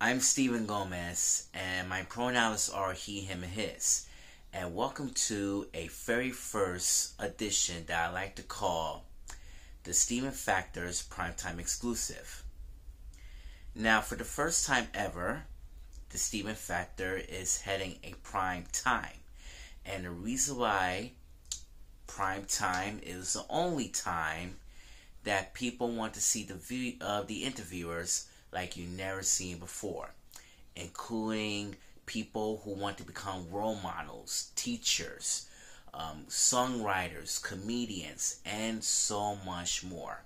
I'm Steven Gomez, and my pronouns are he, him, and his. And welcome to a very first edition that I like to call the Steven Factor's Primetime Exclusive. Now, for the first time ever, the Steven Factor is heading a prime time. And the reason why prime time is the only time that people want to see the interviewers like you never seen before, including people who want to become role models, teachers, songwriters, comedians, and so much more.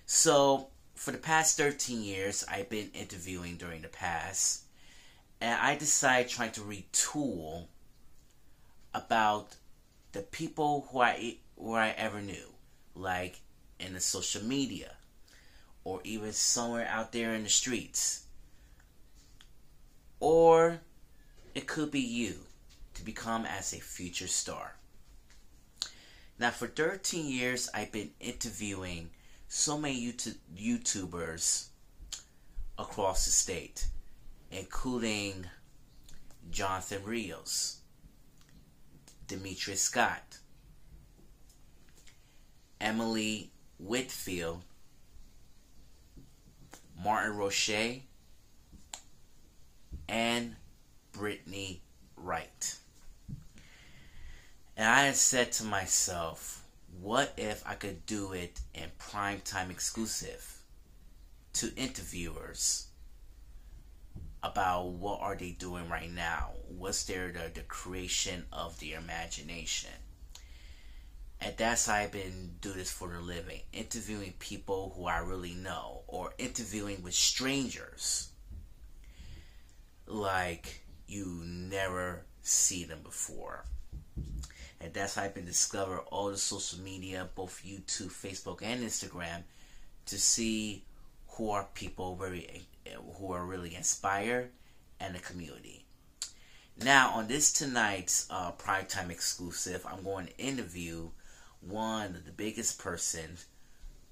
So, for the past 13 years, I've been interviewing during the past, and I decided trying to retool about the people who I ever knew, like in the social media, or even somewhere out there in the streets. Or it could be you, to become as a future star. Now, for 13 years, I've been interviewing so many YouTubers across the state, including Jonathan Rios, Demetrius Scott, Emily Whitfield, Martin Roche, and Brittany Wright. And I had said to myself, what if I could do it in primetime exclusive to interviewers about what are they doing right now? What's the creation of their imagination? And that's how I've been doing this for a living. Interviewing people who I really know. Or interviewing with strangers. Like you never see them before. And that's how I've been discovering all the social media, both YouTube, Facebook, and Instagram, to see who are people who are really inspired and the community. Now, on this tonight's primetime exclusive, I'm going to interview one of the biggest persons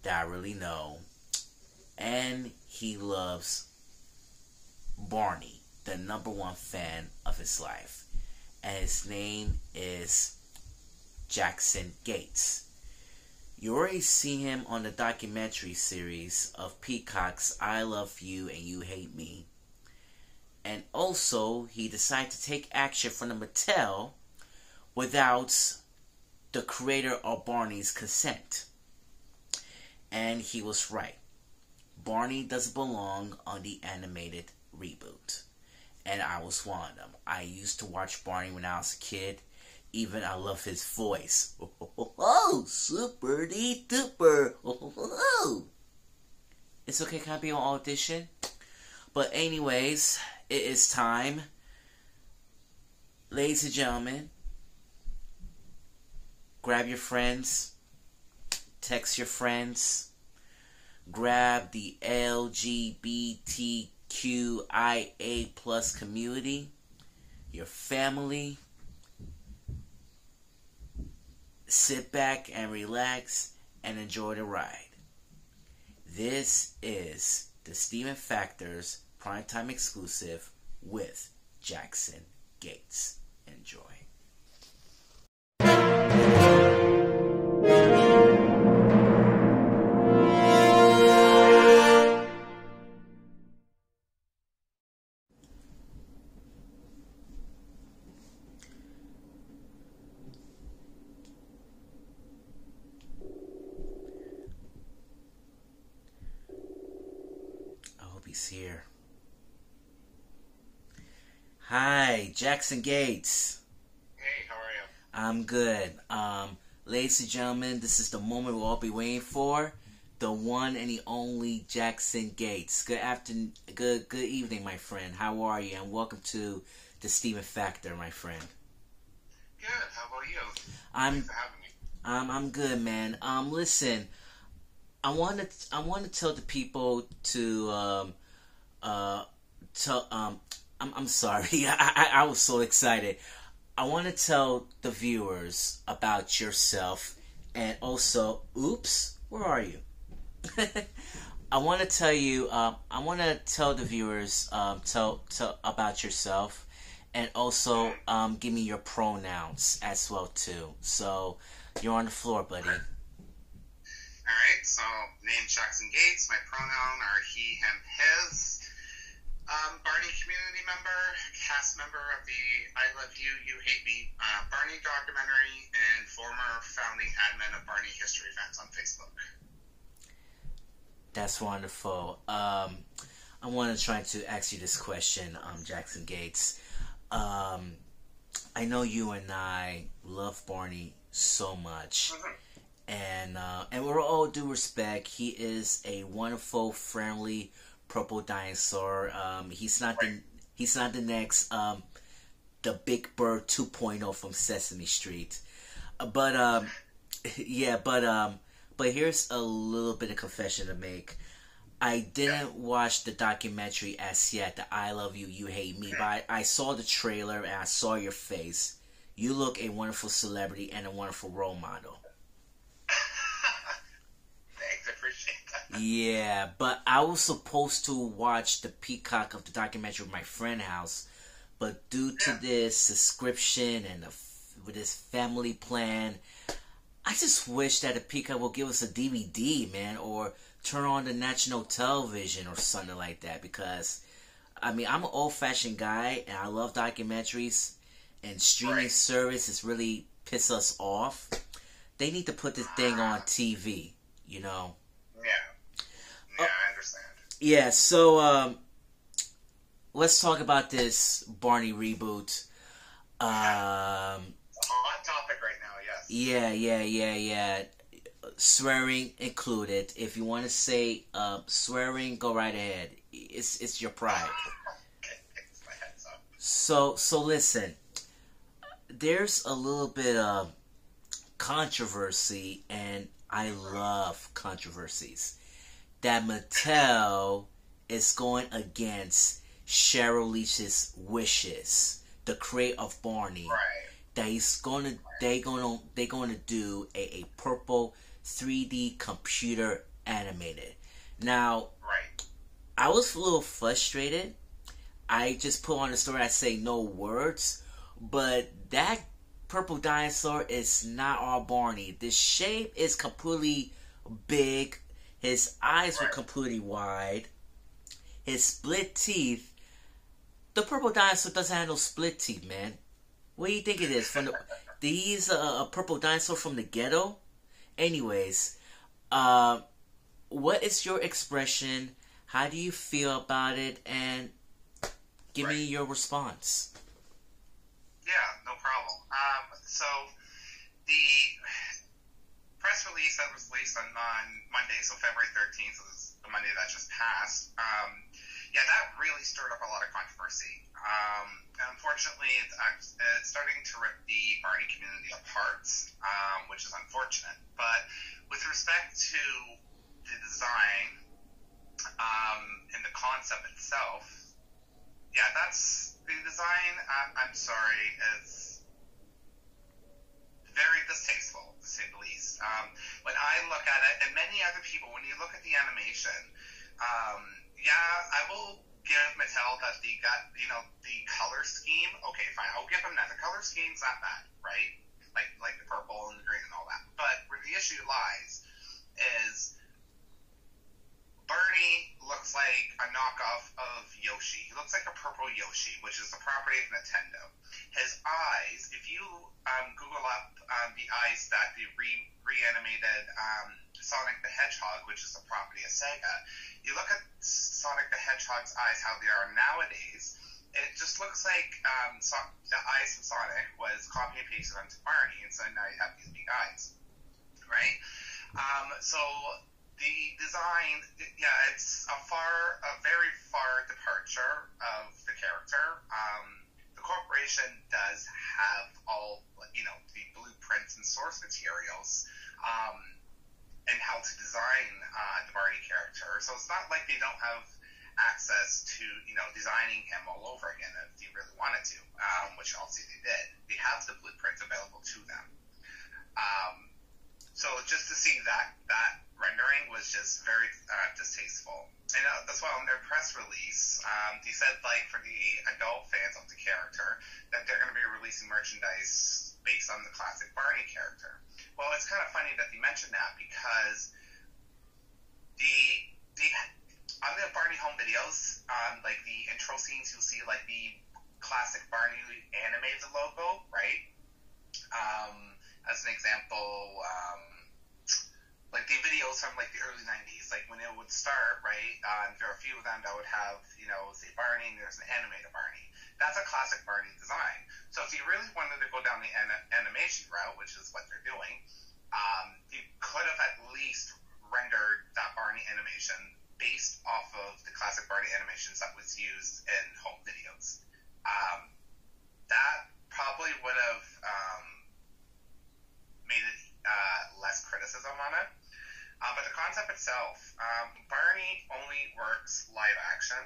that I really know, and he loves Barney, the #1 fan of his life, and his name is Jackson Gates. You already see him on the documentary series of Peacock's I Love You and You Hate Me, and also he decided to take action from the Mattel without the creator of Barney's consent. And he was right. Barney doesn't belong on the animated reboot. And I was one of them. I used to watch Barney when I was a kid. Even I love his voice. Oh, super duper. Oh. It's okay, can I be on audition? But anyways, it is time. Ladies and gentlemen, grab your friends, text your friends, grab the LGBTQIA plus community, your family, sit back and relax and enjoy the ride. This is the Steven Factor's Primetime Exclusive with Jackson Gates. Enjoy. Here. Hi, Jackson Gates. Hey, how are you? I'm good. Ladies and gentlemen, this is the moment we'll all be waiting for. The one and the only Jackson Gates. Good afternoon, good evening, my friend. How are you? And welcome to the Steven Factor, my friend. Good. How about you? Thanks for having me. I'm good, man. Listen, I want to tell the people to I'm sorry. I was so excited. I want to tell the viewers about yourself, and also, oops, where are you? I want to tell you. I want to tell the viewers tell about yourself, and also give me your pronouns as well too. So you're on the floor, buddy. All right, so name Jackson Gates. My pronoun are he, him, his. Barney community member, cast member of the I Love You, You Hate Me Barney documentary, and former founding admin of Barney History Fans on Facebook. That's wonderful. I want to try to ask you this question, Jackson Gates. I know you and I love Barney so much, and we're all due respect. He is a wonderful, friendly purple dinosaur. He's not the next the Big Bird 2.0 from Sesame Street. But yeah, but here's a little bit of confession to make. I didn't watch the documentary as yet, the I Love You, You Hate Me, but I saw the trailer and I saw your face. You look a wonderful celebrity and a wonderful role model. Thanks, I appreciate that. Yeah, but I was supposed to watch the peacock of the documentary at my friend's house, but due to this subscription and with this family plan, I just wish that the peacock will give us a DVD, man, or turn on the national television or something like that. Because, I mean, I'm an old-fashioned guy, and I love documentaries, and streaming services really piss us off. They need to put this thing on TV, you know? Yeah, I understand. Yeah, so, let's talk about this Barney reboot. It's a hot topic right now, yes. Yeah. Swearing included. If you want to say swearing, go right ahead. It's your pride. Okay, it's my heads up. So listen. There's a little bit of controversy, and I love controversies. That Mattel is going against Cheryl Leach's wishes, the creator of Barney. Right. That they're gonna do a purple 3D computer animated. Now, I was a little frustrated. I just put on the story. I say no words, but that purple dinosaur is not our Barney. The shape is completely big. His eyes were completely wide. His split teeth. The purple dinosaur doesn't have no split teeth, man. What do you think it is? He's a purple dinosaur from the ghetto? Anyways, what is your expression? How do you feel about it? And give me your response. Yeah, no problem. So, the press release that was released on Monday, so February 13th, so this is the Monday that just passed, yeah, that really stirred up a lot of controversy. Unfortunately, it's starting to rip the Barney community apart, which is unfortunate. But with respect to the design and the concept itself, yeah, that's the design. I'm sorry, is very distasteful, to say the least. When I look at it, and many other people, when you look at the animation, yeah, I will give Mattel that the color scheme. Okay, fine, I'll give them that. The color scheme's not bad, right? Like the purple and the green and all that. But where the issue lies is Barney looks like a knockoff of Yoshi. He looks like a purple Yoshi, which is the property of Nintendo. His eyes, if you Google up the eyes that the reanimated Sonic the Hedgehog, which is the property of Sega, you look at Sonic the Hedgehog's eyes, how they are nowadays, it just looks like the eyes from Sonic was copy and pasted onto Barney, and so now you have these big eyes, right? So the design, yeah, it's a very far departure of the character. The corporation does have all, the blueprints and source materials, and how to design the Barney character. So it's not like they don't have access to, designing him all over again if they really wanted to, which obviously they did. They have the blueprints available to them. So just to see that rendering was just very distasteful. And that's why on their press release, they said, like, for the adult fans of the character, that they're going to be releasing merchandise based on the classic Barney character. Well, it's kind of funny that they mentioned that, because the on the Barney home videos, like the intro scenes, you'll see like the classic Barney animated logo, right? As an example, like the videos from like the early 90s, like when it would start, right? There are a few of them that would have, you know, say Barney, and there's an animated Barney. That's a classic Barney design. So if you really wanted to go down the animation route, which is what they're doing, you could have at least rendered that Barney animation based off of the classic Barney animations that was used in home videos. That probably would have made it less criticism on it. But the concept itself, Barney only works live action.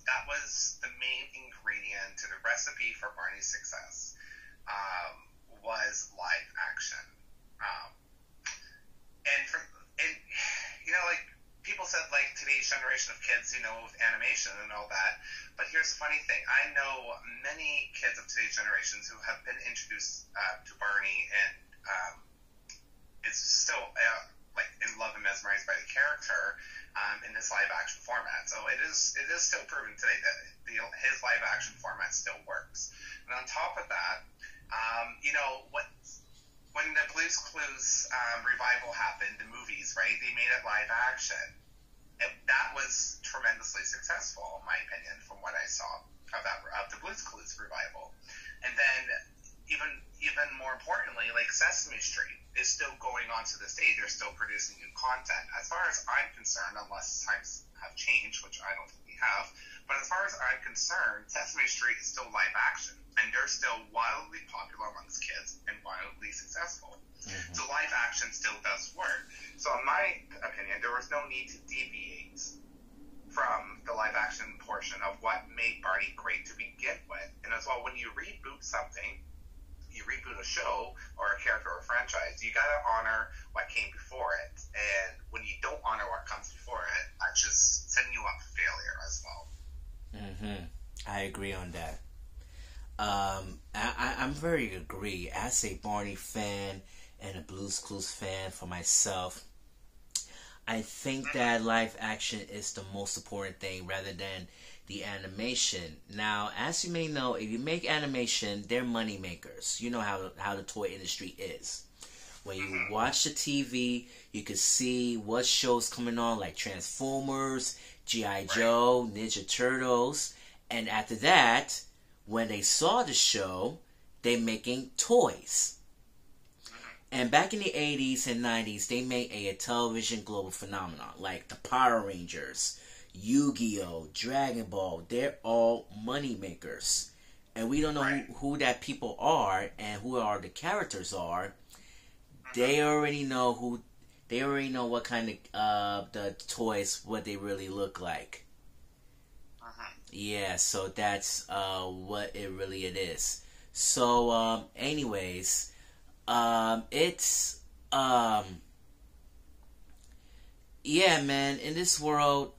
That was the main ingredient to the recipe for Barney's success, was live action. And you know, like, people said, like, today's generation of kids, you know, with animation and all that. But here's the funny thing. I know many kids of today's generations who have been introduced to Barney and is still, like, in love and mesmerized by the character in this live-action format. So it is still proven today that his live-action format still works. And on top of that, you know, when the Blue's Clues revival happened, the movies, right, they made it live action. That was tremendously successful, in my opinion, from what I saw of the Blue's Clues revival. And then, even more importantly, like, Sesame Street is still going on to this day. They're still producing new content. As far as I'm concerned, unless times have changed, which I don't think we have, but as far as I'm concerned, Sesame Street is still live action, and they're still wildly popular amongst kids and wildly successful. Mm-hmm. So live action still does work. So in my opinion, there was no need to deviate from the live action portion of what made Barney great to begin with. And as well, when you reboot something, you reboot a show or a character or a franchise, you gotta honor what came before it. And when you don't honor what comes before it, that's just setting you up for failure as well. Mm-hmm. I agree on that. I'm very agree. As a Barney fan and a Blue's Clues fan for myself, I think that live action is the most important thing rather than the animation. Now, as you may know, if you make animation, they're money makers. You know how the toy industry is. When you watch the TV, you can see what shows coming on, like Transformers, G.I. Joe, Ninja Turtles, and after that, when they saw the show, they're making toys. And back in the 80s and 90s, they made a television global phenomenon, like the Power Rangers, Yu-Gi-Oh!, Dragon Ball. They're all money makers. And we don't know who that people are and who are the characters are. They already know what kind of the toys, what they really look like. Yeah, so that's what it is. So, anyways, it's yeah, man, in this world,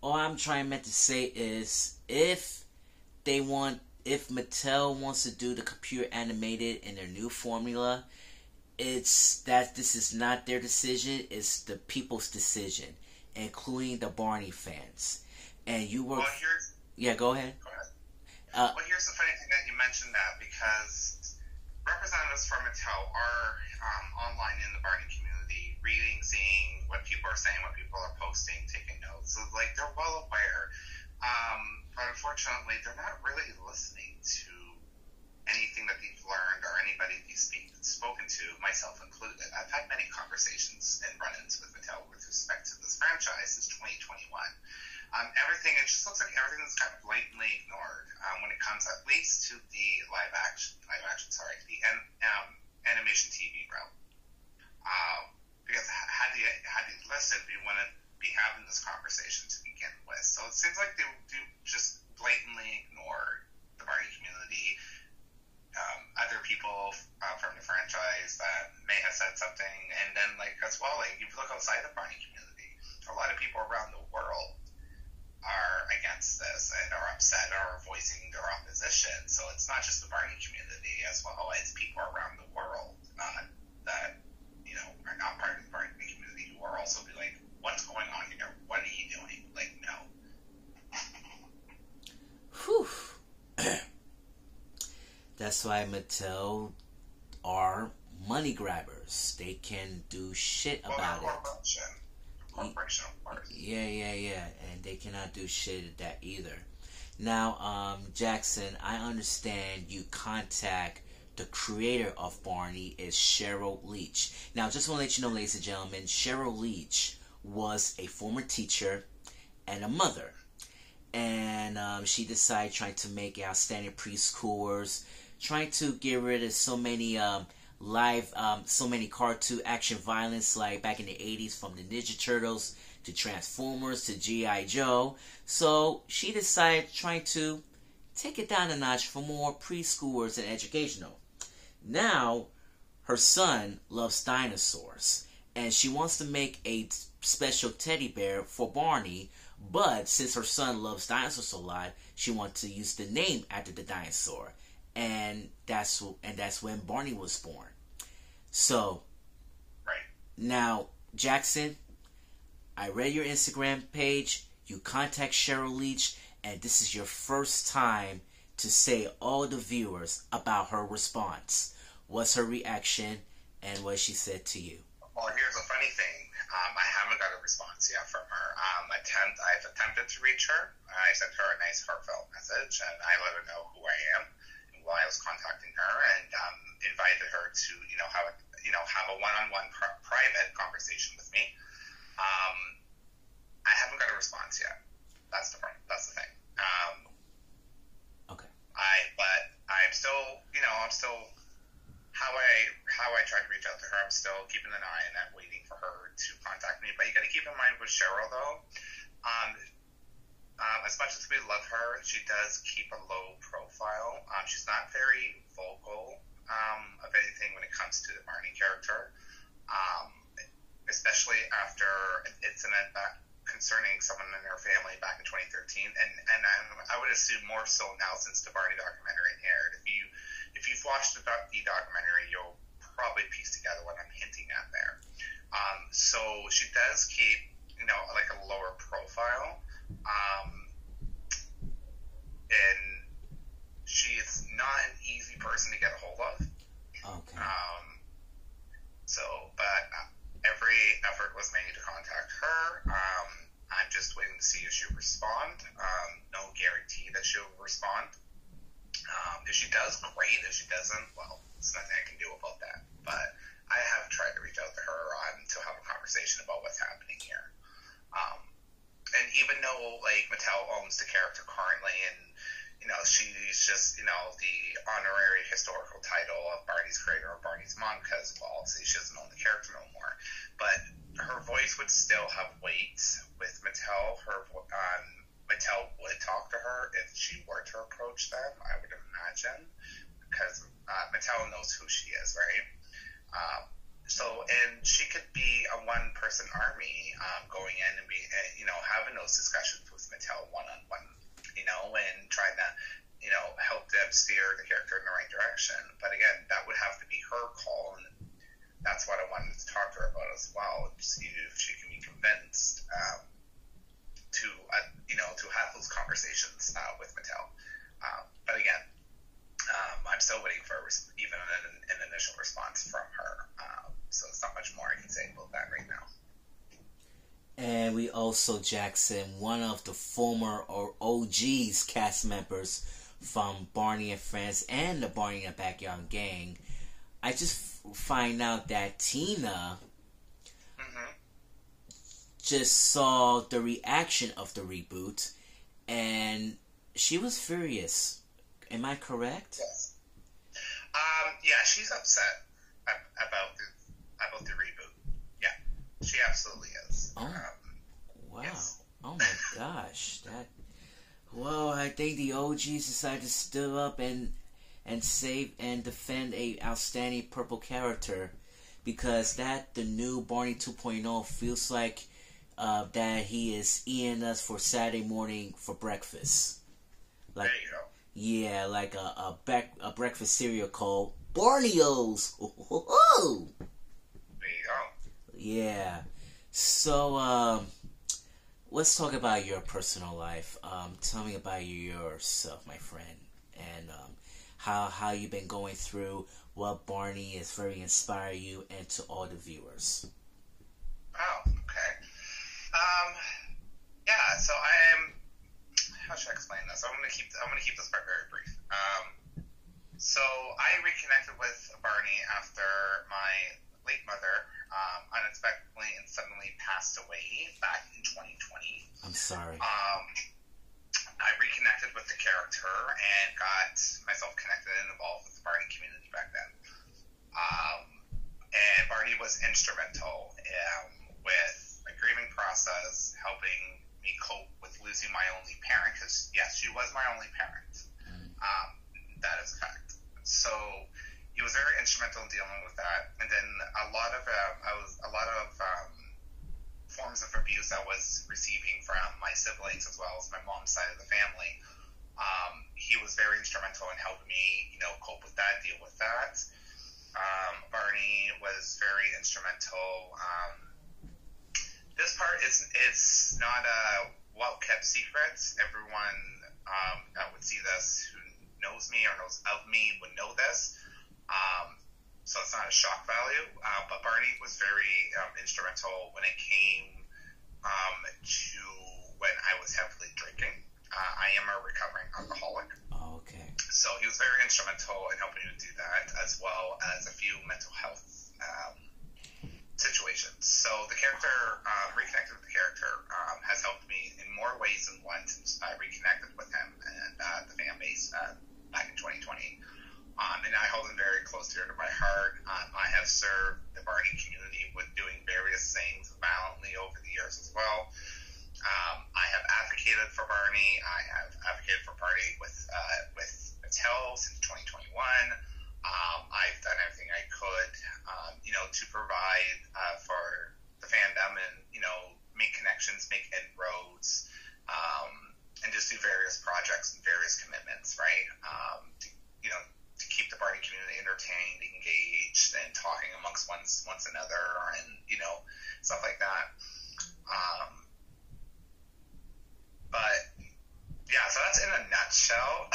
all I'm meant to say is, if Mattel wants to do the computer animated in their new formula, it's that this is not their decision, it's the people's decision, including the Barney fans. And you were... Yeah, go ahead. Well, here's the funny thing that you mentioned that, because representatives from Mattel are online in the Barney community, reading, seeing what people are saying, what people are posting, taking notes. So, like, they're well aware. But unfortunately, they're not really listening to anything that they've learned or anybody they've spoken to, myself included. I've had many conversations and run-ins with Mattel with respect to this franchise since 2021. It just looks like everything is kind of blatantly ignored when it comes at least to the the animation TV route. Because had they listened, we wouldn't be having this conversation to begin with. So it seems like they do just blatantly ignore the Barney community other people from the franchise that may have said something, and then like as well, like if you look outside the Barney community, a lot of people around the world are against this and are upset or are voicing their opposition. So it's not just the Barney community, as well as people around the world that are not part of the Barney community who are also be like, what's going on here? What are you doing? Like, no. Whew. That's why Mattel are money grabbers. They can do shit about it. Corporation, of course. Yeah. And they cannot do shit at that either. Now, Jackson, I understand you contact the creator of Barney is Cheryl Leach. Now, just want to let you know, ladies and gentlemen, Cheryl Leach was a former teacher and a mother. And she decided trying to make outstanding preschoolers, trying to get rid of so many so many cartoon action violence like back in the 80s, from the Ninja Turtles to Transformers to G.I. Joe. So she decided trying to take it down a notch for more preschoolers and educational. Now, her son loves dinosaurs, and she wants to make a special teddy bear for Barney, but since her son loves dinosaurs a lot, she wants to use the name after the dinosaur. And that's when Barney was born. So, right. Now, Jackson, I read your Instagram page. You contact Cheryl Leach, and this is your first time to say all the viewers about her response. What's her reaction, and what she said to you? Well, here's a funny thing. I haven't got a response yet from her. I've attempted to reach her. I sent her a nice heartfelt message, and I let her know who I am and why I was contacting her, and invited her to have a one-on-one private conversation with me. I haven't got a response yet. That's the thing. Okay. But I'm still how I tried to reach out to her. I'm still keeping an eye on that, waiting for her to contact me. But you got to keep in mind with Cheryl though, as much as we love her, she does keep a low profile. She's not very vocal of anything when it comes to the Barney character, especially after an incident concerning someone in her family back in 2013, and I would assume more so now since the Barney documentary aired. If you've watched the documentary, you'll probably piece together what I'm hinting at there. So she does keep, like a lower profile, and she's not an easy person to get a hold of. Okay. But every effort was made to contact her. I'm just waiting to see if she'll respond. No guarantee that she'll respond. If she does, great. If she doesn't, well, there's nothing I can do about that. But I have tried to reach out to her to have a conversation about what's happening here. And even though, like, Mattel owns the character currently, and, she's just, the honorary historical title of Barney's creator or Barney's mom, because, well, obviously she doesn't own the character no more. But her voice would still have weight with Mattel. Mattel would talk to her if she were to approach them, I would imagine, because Mattel knows who she is, right? And she could be a one-person army going in and be, having those discussions with Mattel one-on-one, and trying to, help them steer the character in the right direction. But again, that would have to be her call, and that's what I wanted to talk to her about as well, to see if she can be convinced to have those conversations with Mattel. But again, I'm still waiting for even an initial response from her. So there's not much more I can say about that right now. And we also, Jackson, one of the former or OGs cast members from Barney and Friends and the Barney and Backyard Gang. I just find out that Tina just saw the reaction of the reboot, and she was furious. Am I correct? Yes. Yeah, she's upset about the reboot. Yeah, she absolutely is. Oh, wow. Yes. Oh my gosh. Well, I think the OGs decided to stood up and and save and defend a outstanding purple character, because the new Barney 2.0 feels like that he is eating us for Saturday morning for breakfast. Like, there you go. Yeah, like a breakfast cereal called Barneyos. There you go. Yeah. So, let's talk about your personal life. Tell me about yourself, my friend, and how you've been going through what Barney is very inspire you, and to all the viewers. Oh, okay. Yeah. So I am. How should I explain this? I'm gonna keep this part very brief. So I reconnected with Barney after my late mother unexpectedly and suddenly passed away back in 2020. I'm sorry. I reconnected with the character and got myself connected and involved with the Barney community back then. And Barney was instrumental with my grieving process, helping me cope with losing my only parent, because yes, she was my only parent. That is correct. So he was very instrumental in dealing with that, and then a lot of forms of abuse I was receiving from my siblings as well as my mom's side of the family. He was very instrumental in helping me, cope with that, deal with that. Barney was very instrumental. This part it's not a well-kept secret. Everyone that would see this, who knows me or knows of me, would know this. So it's not a shock value. But Barney was very instrumental when it came to when I was heavily drinking. I am a recovering alcoholic. Oh, okay. So he was very instrumental in helping me do that, as well as a few mental health situations. So the character, reconnected with the character, has helped me in more ways than one since I reconnected with him and the fan base back in 2020. And I hold him very close to my heart. I have served the Barney community with doing various things valiantly over the years as well. I have advocated for Barney. I have advocated for Barney with Mattel since 2021. I've done everything I could, to provide for the fandom and, make connections, make inroads, and just do various projects and various commitments, right? To keep the Barney community entertained, engaged, and talking amongst one another, and stuff like that. But yeah, so that's in a nutshell.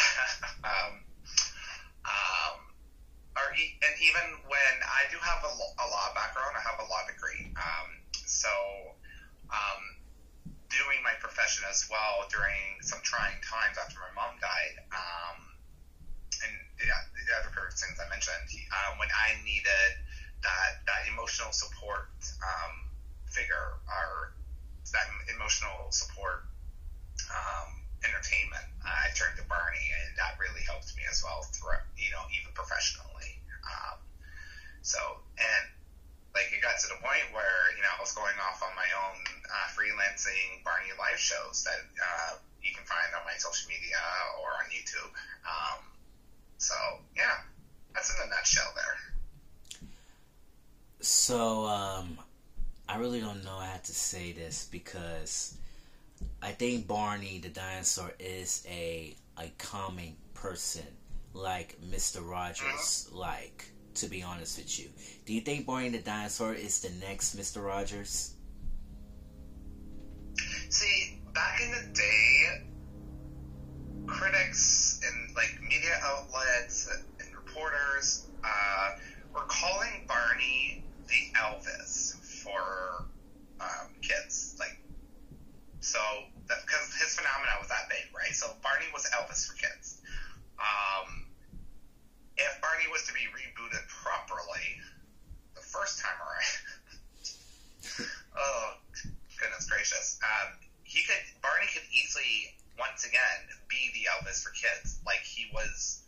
And even when I do have a law background, I have a law degree. So doing my profession as well during some trying times after my mom died, and the other things I mentioned, when I needed that emotional support figure, or that emotional support entertainment, I turned to Barney, and that really helped me as well throughout, even professionally. And like it got to the point where I was going off on my own freelancing Barney live shows that you can find on my social media or on YouTube. So yeah, that's in a nutshell there. So I really don't know how to say this, because I think Barney the dinosaur is a calming person, like Mr. Rogers, to be honest with you. Do you think Barney the dinosaur is the next Mr. Rogers? See, back in the day, critics and media outlets and reporters were calling Barney the Elvis for kids, so because his phenomena was that big, right? So Barney was Elvis for kids. If Barney was to be rebooted properly the first time around, oh goodness gracious, Barney could easily once again be the Elvis for kids, like he was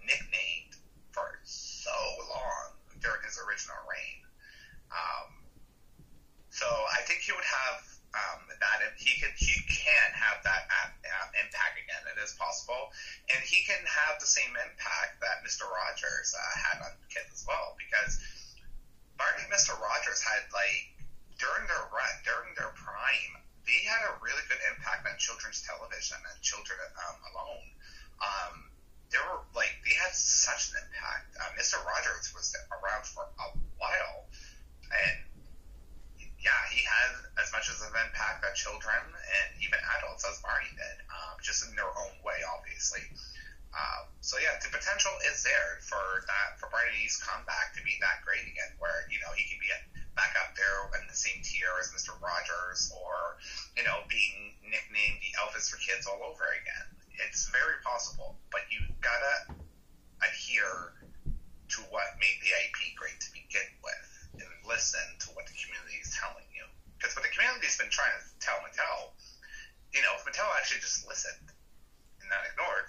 nicknamed for so long during his original reign. So I think he would have he can have that impact again. It is possible, and he can have the same impact that Mr. impact on children's television and children alone. They had such an impact. Mr. Rogers was around for a while, and yeah, he had as much as an impact on children and even adults as Barney did, just in their own way, obviously. So yeah, the potential is there for Barney's comeback to be that great again, where he can be back up there in the same tier as Mr. Rogers, or being nicknamed the Elvis for kids all over again. It's very possible, but you gotta adhere to what made the IP great to begin with, and listen to what the community is telling you. Because what the community's been trying to tell Mattel, if Mattel actually just listened and not ignored,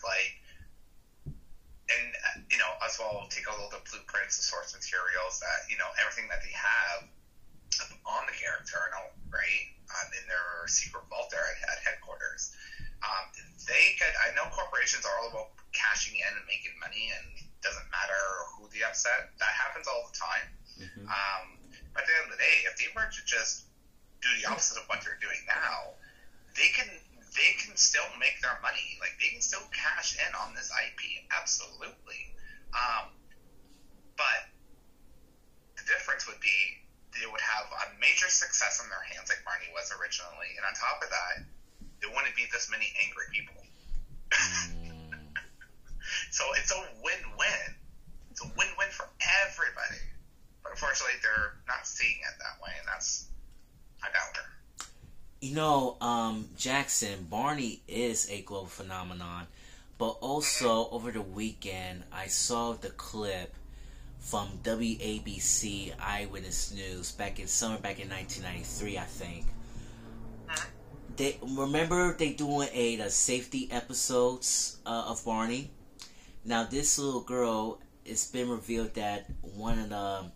as well take all the blueprints, the source materials, that everything that they have on the character, right, in their secret vault there at headquarters. They could. I know corporations are all about cashing in and making money, and it doesn't matter who they upset. That happens all the time. Mm-hmm. But at the end of the day, if they were to just do the opposite of what they're doing now, they can still make their money. They can still cash in on this IP, absolutely. But the difference would be they would have a major success on their hands, like Barney was originally, and on top of that, there wouldn't be this many angry people. So it's a win-win. It's a win-win for everybody. But unfortunately, they're not seeing it that way, and that's a downer. Jackson, Barney is a global phenomenon, but also over the weekend, I saw the clip from WABC Eyewitness News back in 1993, I think. They doing the safety episodes of Barney. Now this little girl, it's been revealed that one of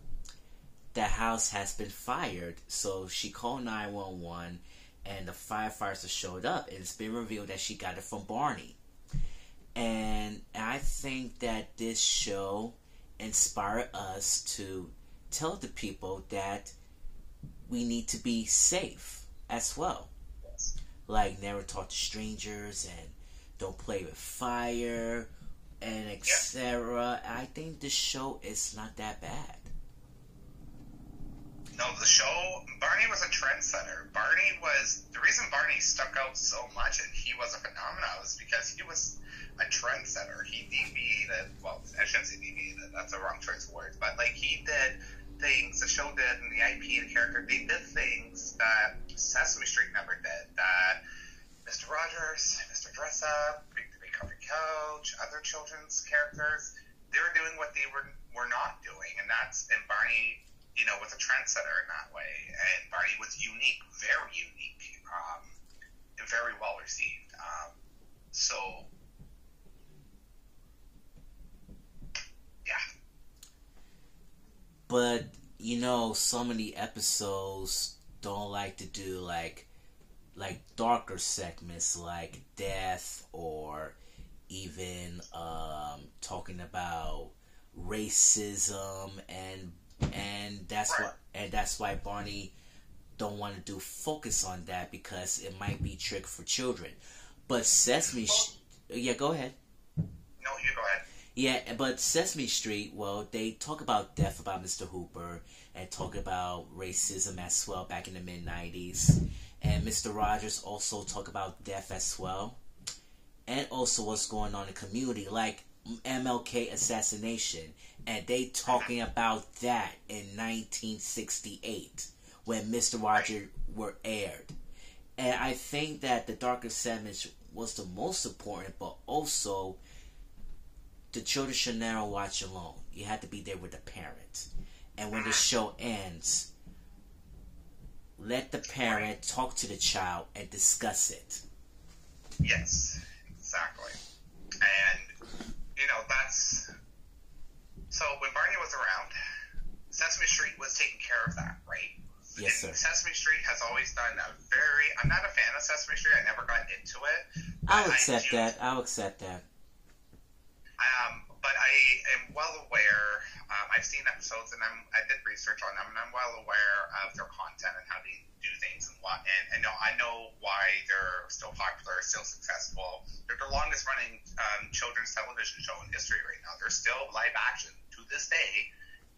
the house has been fired, so she called 911 and the firefighters showed up, and it's been revealed that she got it from Barney. And I think that this show inspired us to tell the people that we need to be safe as well. Never talk to strangers and don't play with fire and etc. I think the show is not that bad. No, the show, Barney was a trendsetter. The reason Barney stuck out so much and he was a phenomenon was because he was a trendsetter. He deviated, well, I shouldn't say deviated, that's the wrong choice of words, but he did things, the show did, and the IP, the character, they did things that Sesame Street never did, that Mr. Rogers, Mr. Dress Up, Big the Recovery Coach, other children's characters, they were doing what they were not doing, and Barney, was a trendsetter in that way, and Barney was unique, very unique, and very well received. So, yeah. But, some of the episodes don't like to do, like darker segments, like death, or even, talking about racism, and that's why Barney don't want to do focus on that, because it might be trick for children. But yeah, go ahead. No, you go ahead. Yeah, but Sesame Street, well, they talk about death about Mr. Hooper, and talk about racism as well back in the mid-90s. And Mr. Rogers also talk about death as well. And also what's going on in the community, like MLK assassination. And they talking about that in 1968 when Mr. Rogers were aired. And I think that the darker segment was the most important, but also the children should never watch alone. You have to be there with the parent. And when the show ends, let the parent talk to the child and discuss it. Yes, exactly. And, that's... So when Barney was around, Sesame Street was taking care of that, right? Yes, sir. Sesame Street has always done I'm not a fan of Sesame Street. I never got into it. I'll accept that. But I am well aware. I've seen episodes, and I did research on them, and I'm well aware of their content and how they do things and why, and I know why they're still popular, still successful. They're the longest running children's television show in history right now. They're still live action to this day,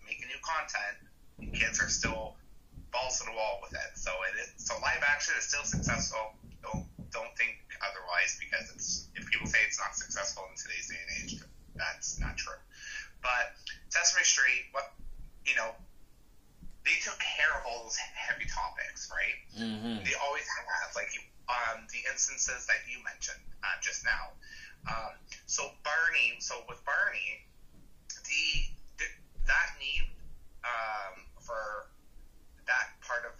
making new content. And kids are still balls to the wall with it. So live action is still successful. Don't think otherwise, because if people say it's not successful in today's day and age, that's not true. But Sesame Street, they took care of all those heavy topics, right? Mm-hmm. They always have, like the instances that you mentioned just now. So with Barney, that need for that part of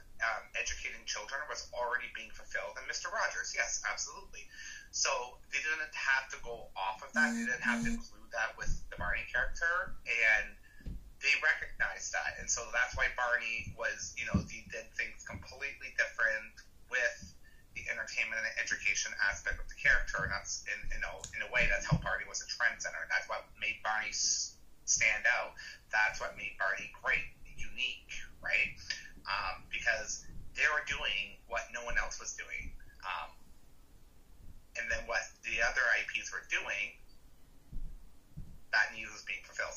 educating children was already being fulfilled. And Mr. Rogers, yes, absolutely. So they didn't have to go off of that. They didn't have to include that with the Barney character, and they recognized that. And so that's why Barney was, he did things completely different with the entertainment and education aspect of the character. And that's, in a way, that's how Barney was a trendsetter. That's what made Barney stand out. That's what made Barney great, unique, right? Because they were doing what no one else was doing. And then what the other IPs were doing, that need was being fulfilled.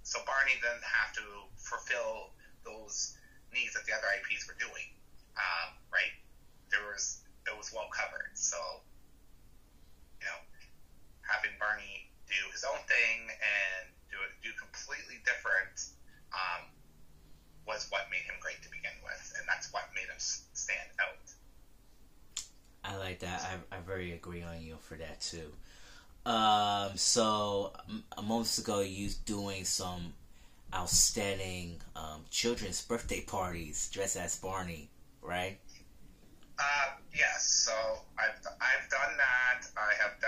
So Barney didn't have to fulfill those needs that the other IPs were doing, right? It was well covered. So, having Barney do his own thing and do completely different was what made him great to begin with, and that's what made him stand out. I like that. I very agree on you for that too. So moments ago, you doing some outstanding children's birthday parties dressed as Barney, right? Yes. So I've done that. I've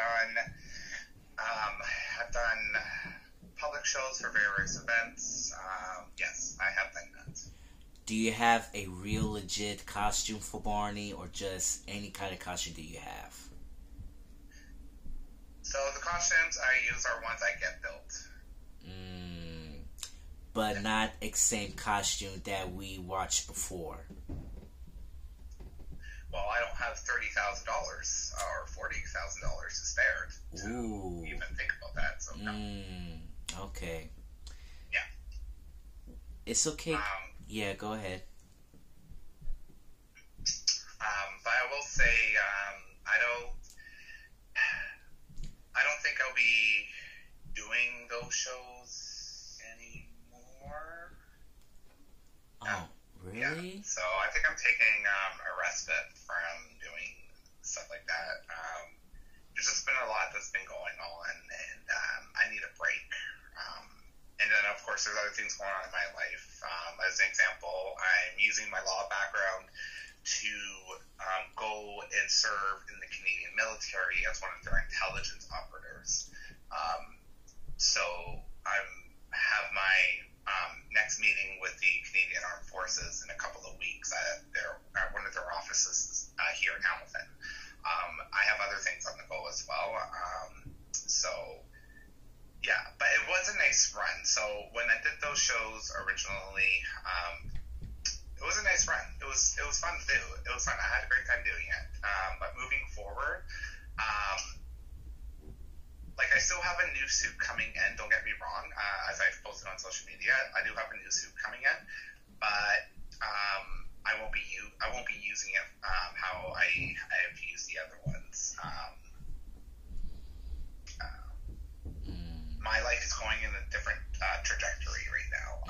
done public shows for various events. Yes, I have done that. Do you have a real legit costume for Barney, or just any kind of costume that you have? So the costumes I use are ones I get built. But not a same costume that we watched before. Well, I don't have $30,000 or $40,000 to spare to even think about that. So no. Okay. Yeah. It's okay. Yeah, go ahead. But I will say, I don't think I'll be doing those shows anymore. Oh, really? Yeah. So I think I'm taking a respite from doing stuff like that. There's just been a lot that's been going on, and I need a break. And then, of course, there's other things going on in my life. As an example, I'm using my law background to go and serve in the Canadian military as one of their intelligence operators. So I have my next meeting with the Canadian Armed Forces in a couple of weeks at one of their offices here in Hamilton. I have other things on the go as well. Yeah, but it was a nice run. So when I did those shows originally, it was a nice run. It was fun to do. It was fun. I had a great time doing it. But moving forward, I still have a new suit coming in. Don't get me wrong. As I've posted on social media, I do have a new suit coming in, but I won't be using it how I have used the other ones. My life is going in a different trajectory right now,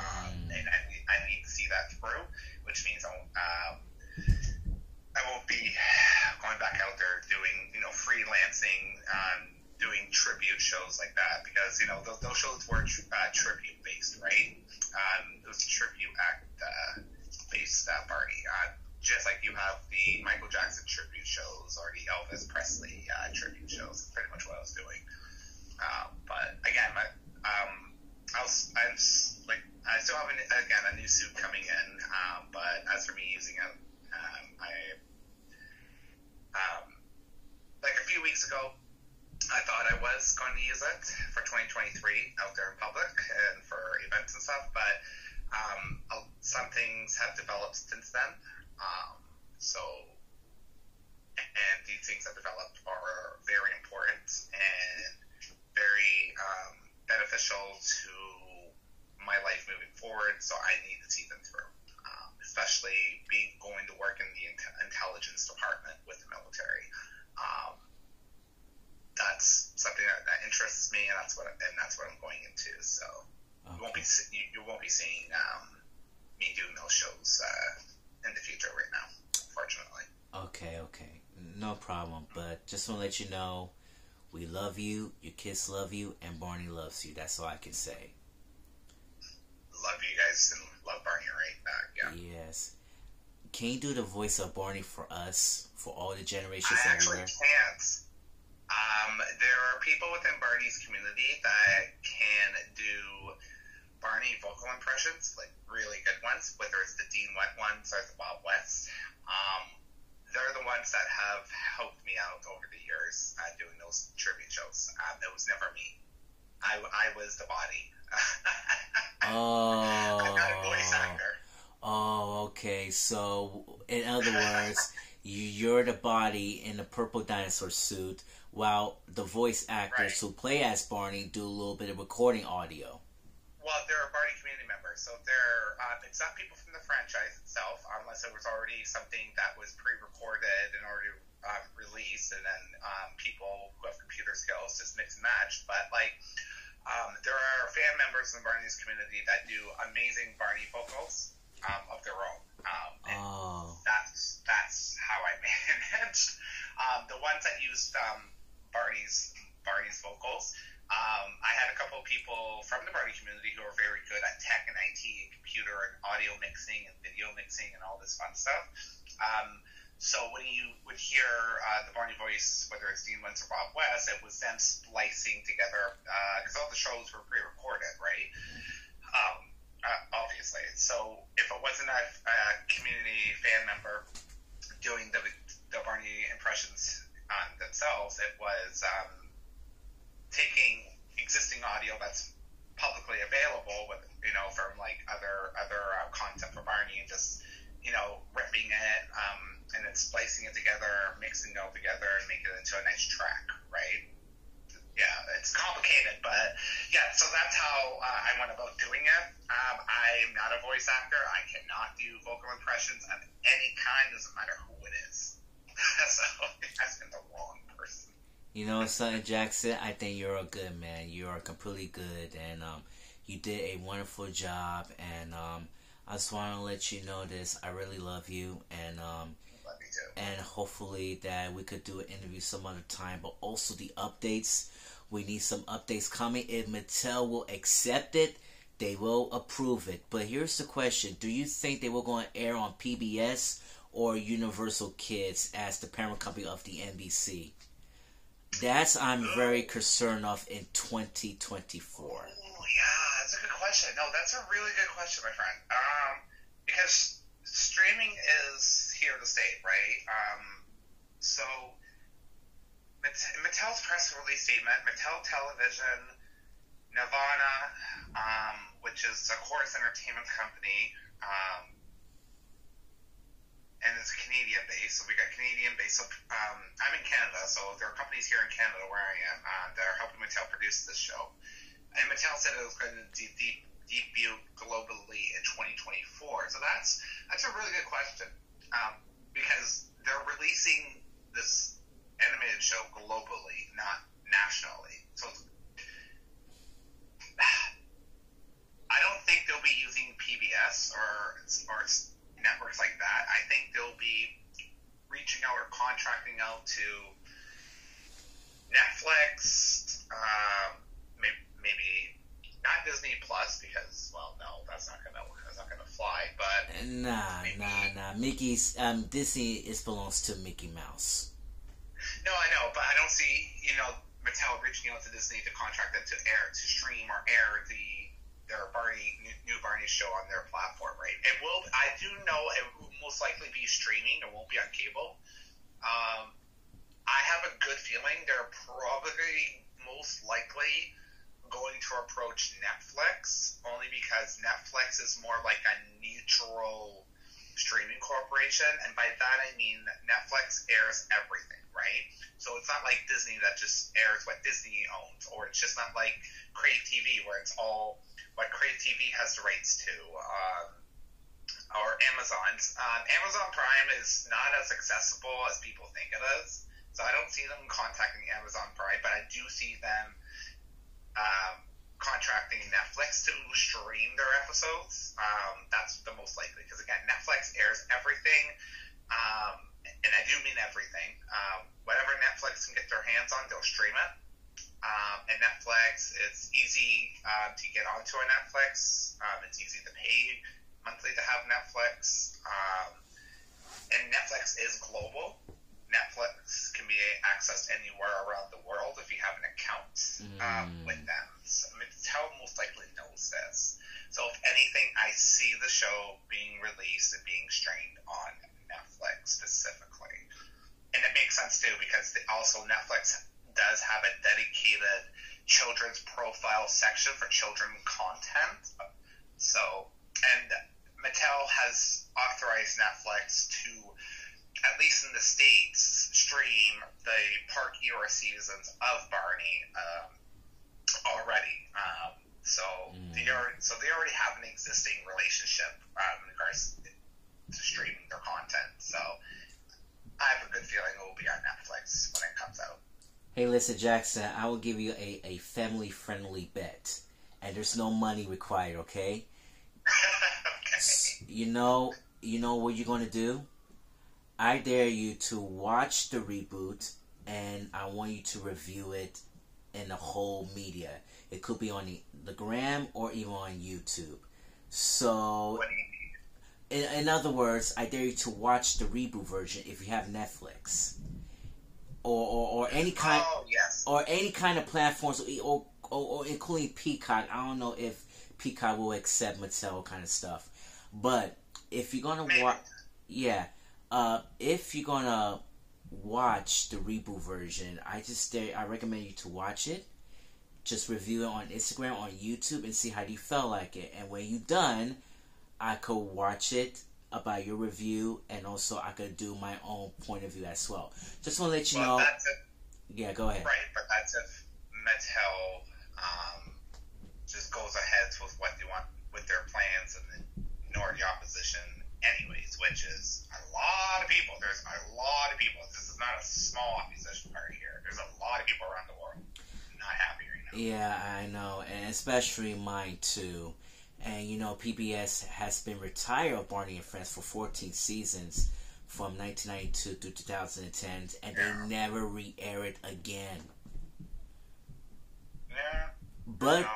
and I need to see that through, which means I won't be going back out there doing freelancing, doing tribute shows like that, because those shows were tribute based, right? It was a tribute act based Barney, just like you have the Michael Jackson tribute shows or the Elvis Presley tribute shows. That's pretty much what I was doing. But again, I still have a new suit coming in. But as for me using it, a few weeks ago, I thought I was going to use it for 2023 out there in public and for events and stuff. But some things have developed since then, So, and these things that developed are very important and very beneficial to my life moving forward. So I need to see them through, especially going to work in the intelligence department with the military. That's something that interests me, and that's what I'm going into. So okay. you won't be seeing me doing those shows in the future right now, unfortunately. Okay, no problem. But just want to let you know, we love you, your kids love you, and Barney loves you. That's all I can say. Love you guys and love Barney right back. Yeah. Yes. Can you do the voice of Barney for us, for all the generations I actually everywhere? can't. There are people within Barney's community that can do Barney vocal impressions, like really good ones, whether it's the Dean Wet ones or the Wild West. They're the ones that have helped me out over the years doing those tribute shows. It was never me. I was the body. Oh. I'm not a voice actor. Oh, okay. So, in other words, you're the body in the purple dinosaur suit, while the voice actors who play as Barney do a little bit of recording audio. Well, they're Barney community members, so it's not people from the franchise itself, unless it was already something that was pre-recorded and already released, and then people who have computer skills just mix and match. But there are fan members in Barney's community that do amazing Barney vocals of their own. And that's how I managed. The ones that used Barney's vocals. I had a couple of people from the Barney community who are very good at tech and IT and computer and audio mixing and video mixing and all this fun stuff. So when you would hear the Barney voice, whether it's Dean Wentz or Bob West, it was them splicing together, because all the shows were pre-recorded, right? Obviously. So if it wasn't a community fan member doing the Barney impressions themselves, it was taking existing audio that's publicly available with, from other content for Barney and just, ripping it, and then splicing it together, mixing it all together and making it into a nice track, right? Yeah, it's complicated, but yeah, so that's how I went about doing it. I'm not a voice actor. I cannot do vocal impressions of any kind, doesn't matter who it is. So that's been the wrong person. You know something, Jackson? I think you're a good man. You are completely good, and you did a wonderful job, and I just want to let you know this. I really love you, and love you too. And hopefully that we could do an interview some other time, but also the updates. We need some updates coming. If Mattel will accept it, they will approve it. But here's the question. Do you think they were going to air on PBS or Universal Kids as the parent company of the NBC? I'm very concerned of in 2024. Oh, yeah, that's a good question. No, that's a really good question, my friend. Because streaming is here to stay, right? So Mattel's press release statement, Mattel Television, Nirvana, which is a chorus entertainment company, and it's Canadian based. So we got Canadian based. So I'm in Canada, so there are companies here in Canada where I am that are helping Mattel produce this show. And Mattel said it was going to debut globally in 2024. So that's a really good question, because they're releasing this animated show globally, not nationally. So I don't think they'll be using PBS or networks like that. I think they'll be reaching out or contracting out to Netflix, maybe not Disney Plus, because, well, no, that's not gonna fly. But nah. Mickey's Disney belongs to Mickey Mouse. No, I know, but I don't see Mattel reaching out to Disney to contract them to stream or air their new Barney show on their platform, right? It will. I do know it will most likely be streaming. It won't be on cable. I have a good feeling they're probably most likely going to approach Netflix, only because Netflix is more like a neutral streaming corporation, and by that I mean Netflix airs everything, right? So it's not like Disney that just airs what Disney owns, or it's just not like Crave TV where it's all what Crave TV has the rights to, or Amazon's. Amazon Prime is not as accessible as people think it is, so I don't see them contacting Amazon Prime, but I do see them contracting Netflix to stream their episodes. That's the most likely, because again, Netflix airs everything, and I do mean everything. Whatever Netflix can get their hands on, they'll stream it. And Netflix, it's easy to get onto a Netflix. It's easy to pay monthly to have Netflix. And Netflix is global. Netflix can be accessed anywhere around the world if you have an account with them. So Mattel most likely knows this. So if anything, I see the show being released and being streamed on Netflix specifically. And it makes sense too, because also Netflix does have a dedicated children's profile section for children content. So, and Mattel has authorized Netflix to, at least in the States, stream the park era seasons of Barney already. So they already have an existing relationship in regards to streaming their content. So I have a good feeling it will be on Netflix when it comes out. Hey, listen, Jackson, I will give you a family-friendly bet, and there's no money required, okay? Okay. You know what you're going to do? I dare you to watch the reboot, and I want you to review it in the whole media. It could be on the gram or even on YouTube. So, What do you mean? in other words, I dare you to watch the reboot version if you have Netflix. Or any kind, yes. or any kind of platforms, or including Peacock. I don't know if Peacock will accept Mattel kind of stuff, but if you're gonna watch, if you're gonna watch the reboot version, I recommend you to watch it. Just review it on Instagram, on YouTube, and see how you felt like it. And when you're done, I could watch it about your review, and also I could do my own point of view as well. Just want to let you know. That's if, yeah, go ahead. Right, but that's if Mattel just goes ahead with what they want with their plans and ignore the opposition anyways, which is a lot of people. There's a lot of people. This is not a small opposition party here. There's a lot of people around the world not happy right now. Yeah, I know, and especially mine too. And PBS has been retired of Barney and Friends for 14 seasons from 1992 through 2010, and they never re-air it again. Yeah. But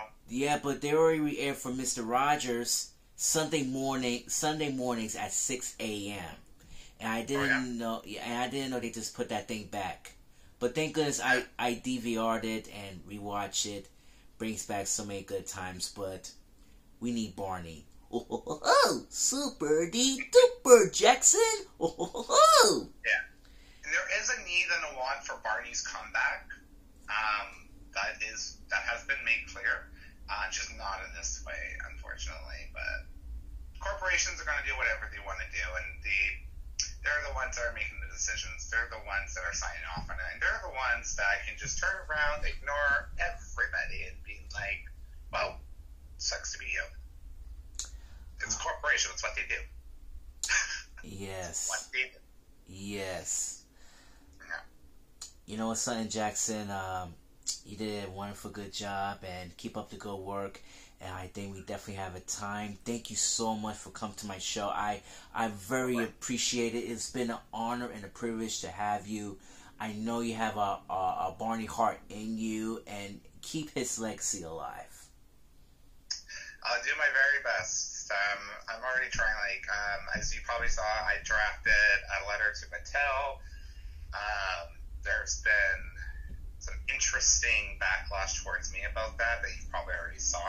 they already re-aired for Mr. Rogers Sunday mornings at 6 a.m. And I didn't know. And I didn't know they just put that thing back. But thank goodness I DVR'd it and rewatched it. Brings back so many good times, but we need Barney. Oh, super duper Jackson. Yeah. And there is a need and a want for Barney's comeback. That has been made clear. Just not in this way, unfortunately. But corporations are going to do whatever they want to do, and they're the ones that are making the decisions. They're the ones that are signing off on it, and they're the ones that can just turn around, ignore everybody, and be like, "Well, sucks to be you." It's a corporation. It's what they do. Yes. What they do. Yes. Yeah. You know what, Son Jackson? You did a wonderful good job, and keep up the good work. And I think we definitely have a time. Thank you so much for coming to my show. I very appreciate it. It's been an honor and a privilege to have you. I know you have a Barney heart in you, and keep his legacy alive. I'll do my very best. I'm already trying, as you probably saw, I drafted a letter to Mattel. There's been some interesting backlash towards me about that you probably already saw.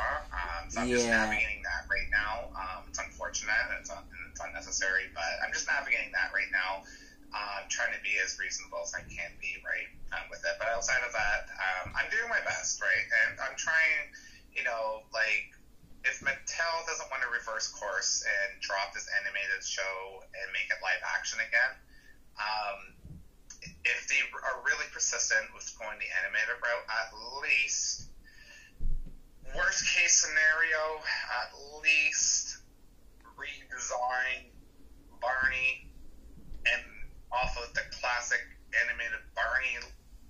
So I'm just navigating that right now. It's unfortunate and it's unnecessary, but I'm just navigating that right now. I'm trying to be as reasonable as I can be, right, with it. But outside of that, I'm doing my best, right? And I'm trying, if Mattel doesn't want to reverse course, course and drop this animated show and make it live action again. If they are really persistent with going the animated route, at least, worst case scenario, at least redesign Barney and off of the classic animated Barney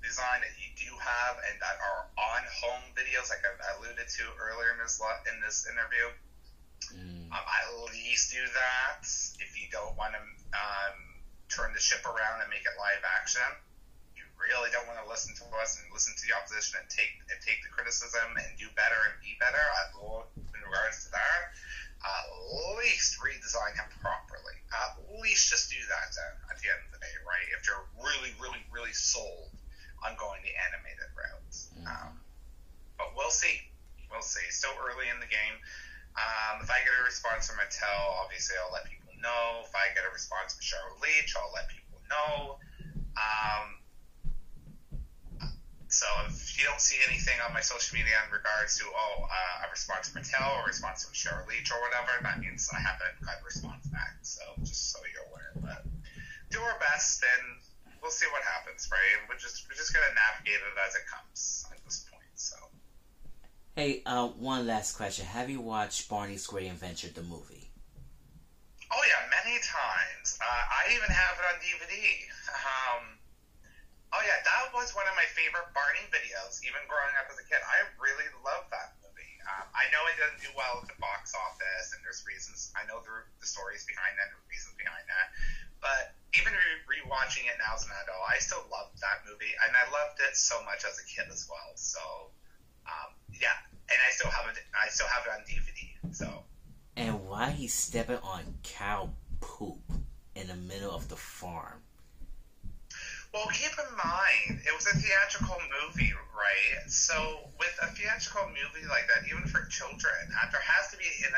design that you do have and that are on home videos, like I alluded to earlier in this interview. At least do that if you don't want to turn the ship around and make it live action. You really don't want to listen to us and listen to the opposition and take the criticism and do better and be better in regards to that. At least redesign him properly. At least just do that then at the end of the day, right? If you're really, really, really sold on going the animated route. But we'll see. We'll see. Still early in the game. If I get a response from Mattel, obviously I'll let people know. If I get a response from Cheryl Leach, I'll let people know. So if you don't see anything on my social media in regards to, a response from Mattel or a response from Cheryl Leach or whatever, that means I haven't got a response back. So just so you're aware. But do our best, and we'll see what happens, right? We're just going to navigate it as it comes at this point, so. Hey, one last question. Have you watched Barney's Great Adventure, the movie? Oh, yeah, many times. I even have it on DVD. Oh, yeah, that was one of my favorite Barney videos, even growing up as a kid. I really love that movie. I know it doesn't do well at the box office, and there's reasons. I know the stories behind that and the reasons behind that. But even rewatching it now as an adult, I still loved that movie, and I loved it so much as a kid as well. So, yeah, and I still have it on DVD. So. And why he's stepping on cow poop in the middle of the farm? Well, keep in mind, it was a theatrical movie, right? So with a theatrical movie like that, even for children, there has to be an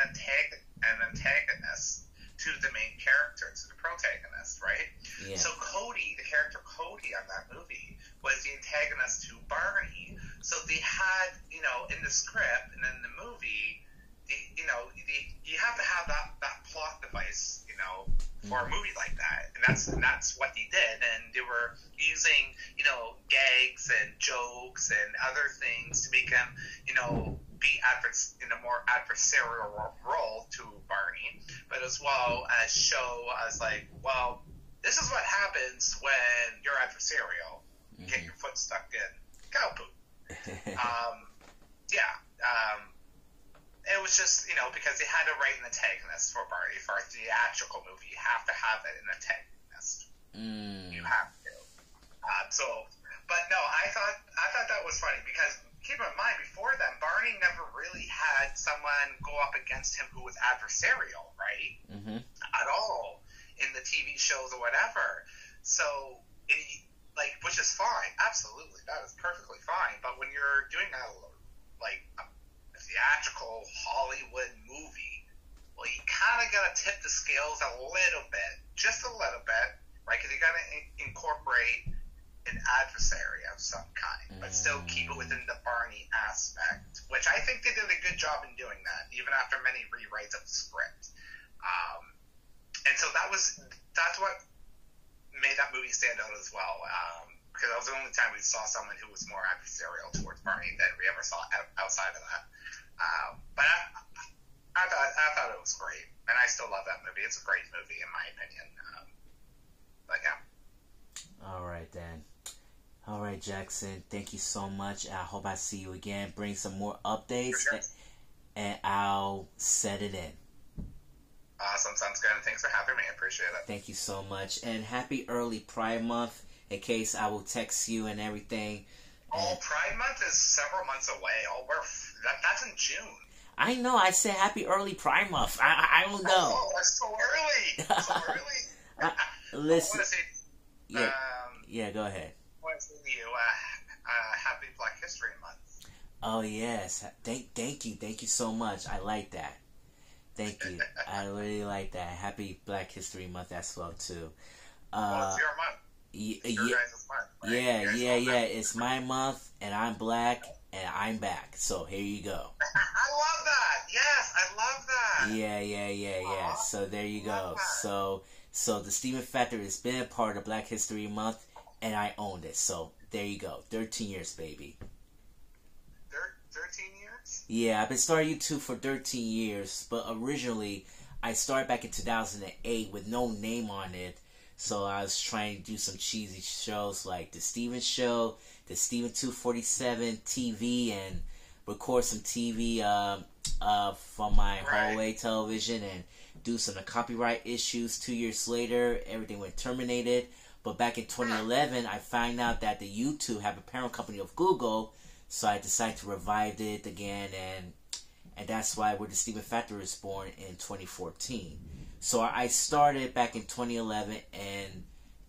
antagonist to the main character, to the protagonist, right? Yeah. So Cody, the character Cody on that movie, was the antagonist to Barney. So they had, in the script and in the movie, you have to have that plot device, for a movie like that, and that's what they did, and they were using, gags and jokes and other things to make him, be in a more adversarial role to Barney, but as well as show as like, well, this is what happens when you're adversarial. You get your foot stuck in cow poop. It was just, because they had to write an antagonist for Barney. For a theatrical movie, you have to have an antagonist. You have to. But no, I thought that was funny because keep in mind, before then, Barney never really had someone go up against him who was adversarial, right? At all in the TV shows or whatever. So, which is fine, absolutely, that is perfectly fine. But when you're doing a theatrical Hollywood movie, well, you kind of got to tip the scales a little bit, just a little bit, right? Because you got to incorporate an adversary of some kind, but still keep it within the Barney aspect, which I think they did a good job in doing that, even after many rewrites of the script. And so that's what made that movie stand out as well, because that was the only time we saw someone who was more adversarial towards Barney than we ever saw outside of that. But I thought it was great, and I still love that movie. It's a great movie, in my opinion. But yeah. All right, then. All right, Jackson. Thank you so much. I hope I see you again. Bring some more updates, and I'll set it in. Awesome. Sounds good. Thanks for having me. I appreciate it. Thank you so much. And happy early Pride Month. In case I will text you and everything. Pride Month is several months away. That's in June. I know. I said happy early Pride Month. I don't know. Oh, that's so early. So early. Listen. I want to say, yeah, go ahead. I want to say to you, happy Black History Month. Oh, yes. Thank you so much. I like that. Thank you. I really like that. Happy Black History Month as well, too. Well, it's your month. Your guys' month, right? Yeah. It's my month, and I'm black, and I'm back. So here you go. I love that. Yes, I love that. Yeah. So there you go. So the Steven Factor has been a part of Black History Month, and I owned it. So there you go. 13 years, baby. 13 years? Yeah, I've been starting YouTube for 13 years, but originally I started back in 2008 with no name on it. So I was trying to do some cheesy shows like The Steven Show, The Steven 247 TV, and record some TV from my hallway television and do some copyright issues. 2 years later, everything went terminated. But back in 2011, I found out that the YouTube have a parent company of Google, so I decided to revive it again, and that's why where the Steven Factor was born in 2014. So I started back in 2011, and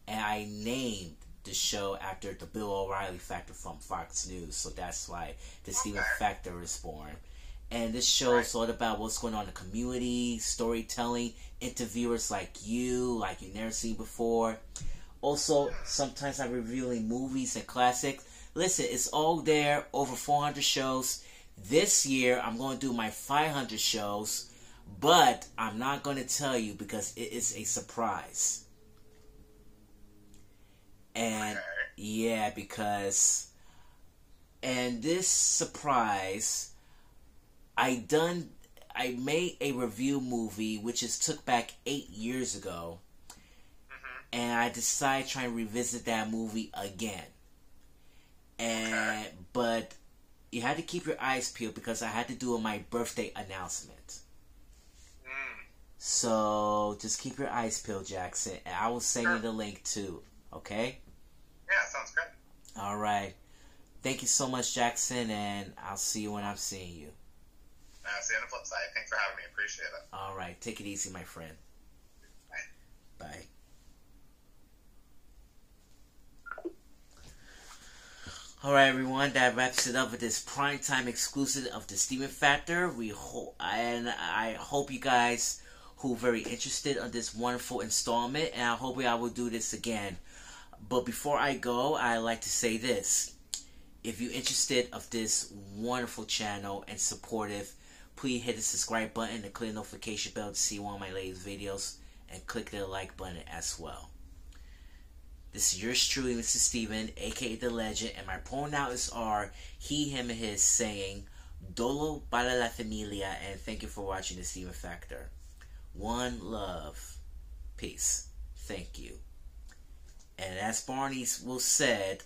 I named the show after the Bill O'Reilly Factor from Fox News. So that's why the Steven Factor is born. And this show is all about what's going on in the community, storytelling, interviewers like you never seen before. Also, sometimes I'm reviewing movies and classics. Listen, it's all there, over 400 shows. This year, I'm going to do my 500 shows, but I'm not going to tell you because it is a surprise. And, yeah, because, and this surprise, I made a review movie, which is took back 8 years ago, and I decided to try and revisit that movie again. But you had to keep your eyes peeled because I had to do my birthday announcement. So just keep your eyes peeled, Jackson, and I will send you the link too. Okay? Yeah, sounds good. All right. Thank you so much, Jackson, and I'll see you when I'm seeing you. See you on the flip side. Thanks for having me. Appreciate it. All right. Take it easy, my friend. Bye. Bye. Alright, everyone, that wraps it up with this primetime exclusive of the Steven Factor. I hope you guys who are very interested on this wonderful installment, and I hope I will do this again. But before I go, I'd like to say this. If you're interested of this wonderful channel and supportive, please hit the subscribe button and click the notification bell to see one of my latest videos, and click the like button as well. This is yours truly, Mr. Steven, aka The Legend, and my pronouns are he, him, and his, saying Dolo para la familia, and thank you for watching the Steven Factor. One love. Peace. Thank you. And as Barney will said,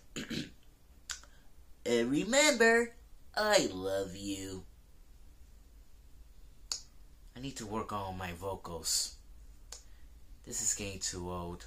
and remember, I love you. I need to work on my vocals. This is getting too old.